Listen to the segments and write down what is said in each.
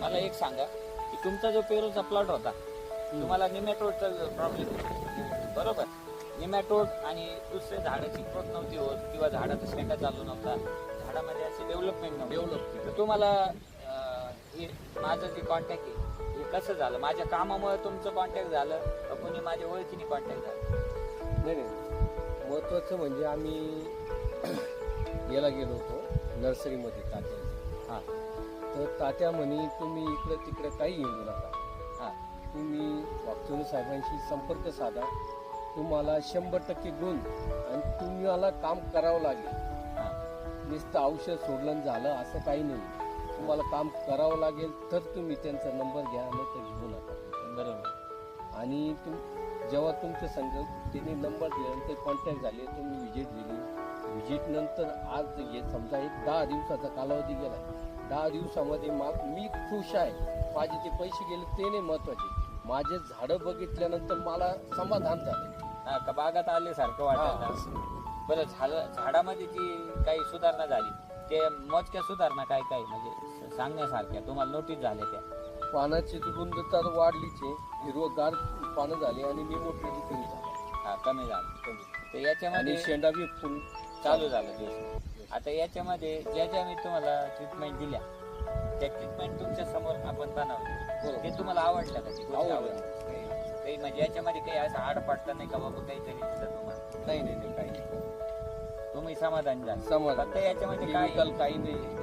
मला एक सांगा की तुमचा जो पेरूचा प्लॉट होता तुम्हाला निमॅटोडचा प्रॉब्लेम बरोबर, निमॅटोड आणि दुसरे झाडाची ग्रोथ नव्हती होत किंवा झाडाचा शेंडा चालू नव्हता, झाडामध्ये असे डेव्हलपमेंट नव्हती, तर तुम्हाला हे माझं जे कॉन्टॅक्ट आहे हे कसं झालं? माझ्या कामामुळे तुमचं कॉन्टॅक्ट झालं का कोणी माझ्या ओळखीने कॉन्टॅक्ट झालं? नाही महत्त्वाचं म्हणजे आम्ही याला गेलो होतो नर्सरीमध्ये तात्या. हां तर तात्या म्हणे तुम्ही इकडं तिकडं काही येऊ नका, हां तुम्ही वागचौरे साहेबांशी संपर्क साधा, तुम्हाला 100% गुण आणि तुम्हाला काम करावं लागेल. हां नुसतं औषध सोडलं झालं असं काही नाही, तुम्हाला काम करावं लागेल तर तुम्ही त्यांचा नंबर घ्या, नाही तर घेऊ नका. बरोबर. आणि जेव्हा तुमच्या संघ त्यांनी नंबर दिल्यानंतर कॉन्टॅक्ट झाले, तुम्ही व्हिजिट दिली, व्हिजिट नंतर आज हे समजा एक 10 दिवसाचा कालावधी गेला, 10 दिवसामध्ये मी खुश आहे. माझे ते पैसे गेले ते नाही महत्वाचे, माझे झाडं बघितल्यानंतर मला समाधान झालं. हा का बागात आल्यासारखं वाटलं. बरं झालं, झाडामध्ये जी काही सुधारणा झाली ते मोजक्या सुधारणा काय काय म्हणजे सांगण्यासारख्या तुम्हाला नोटीस झाल्या त्या? पानाची रुंदता वाढलीच आहे, हिरवगार पानं झाली आणि निमोटलेली कमी झाली. हा कमी झालं. तर आणि याच्यामध्ये शेंडा बी फुल चालू झालं दिवस. आता याच्यामध्ये ज्या ज्या मी तुम्हाला ट्रीटमेंट दिल्या त्या ट्रीटमेंट तुमच्या समोर आपण बनवलं, ते तुम्हाला आवडलं का? ती गोष्ट आवडली काही म्हणजे याच्यामध्ये काही असं आड पडता नाही का बाबा काहीतरी दिलं तुम्हाला? नाही काही नाही. तुम्ही समाधान झालं? समाधान. फक्त याच्यामध्ये काय केमिकल काही नाही,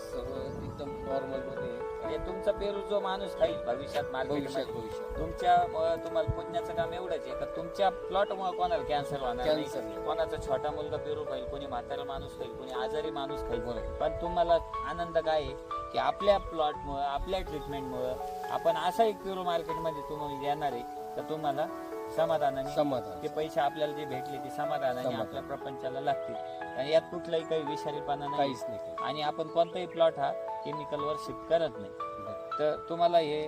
सर्व एकदम नॉर्मल मध्ये. म्हणजे तुमचा पेरू जो माणूस खाईल भविष्यात मार्केटमध्ये भविष्यात तुमच्यामुळे तुम्हाला पुण्याचं काम एवढंच आहे का तुमच्या प्लॉटमुळे कोणाला कॅन्सर होणार नाही, कॅन्सर कोणाचा छोटा मुलगा पेरू खाईल, कोणी म्हातारा माणूस खाईल, कोणी आजारी माणूस खाईल. बरोबर. पण तुम्हाला आनंद काय आहे की आपल्या प्लॉटमुळे आपल्या ट्रीटमेंटमुळे आपण असा एक पेरू मार्केटमध्ये तुम्हाला देणार आहे तर तुम्हाला समाधानाने समाधान. ते पैसे आपल्याला जे भेटले ते समाधानाने आपल्या प्रपंचाला लागतील आणि यात कुठलाही काही विषारीपणा नाही काहीच नाही. आणि आपण कोणताही प्लॉट हा केमिकलवर शिफ्ट करत नाही. तर तुम्हाला हे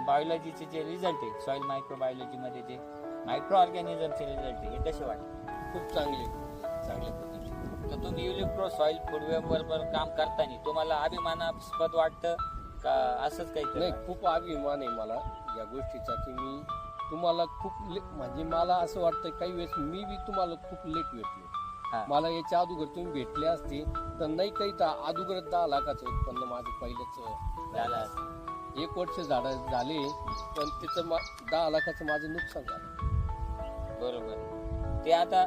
बायोलॉजीचे जे रिझल्ट आहे, सॉइल मायक्रोबायोलॉजीमध्ये जे मायक्रो ऑर्गॅनिझमचे रिझल्ट आहे हे कसे वाटते? खूप चांगल्या पद्धतीने. तर तुम्ही युलिप्रो सॉइल फूडवेब बरोबर काम करताना तुम्हाला अभिमानास्पद वाटतं का असंच काही? नाही, खूप अभिमान आहे मला या गोष्टीचा की मी तुम्हाला खूप म्हणजे मला असं वाटतं काही वेळेस मी बी तुम्हाला खूप लेट भेटलो. मला याच्या अगोदर तुम्ही भेटले असते तर नाही काही अगोदर 10 लाखाचं उत्पन्न माझं पहिलंच झालं. 1 वर्ष झाडं झाले पण त्याचं 10 लाखाचं माझं नुकसान झालं. बरोबर. ते आता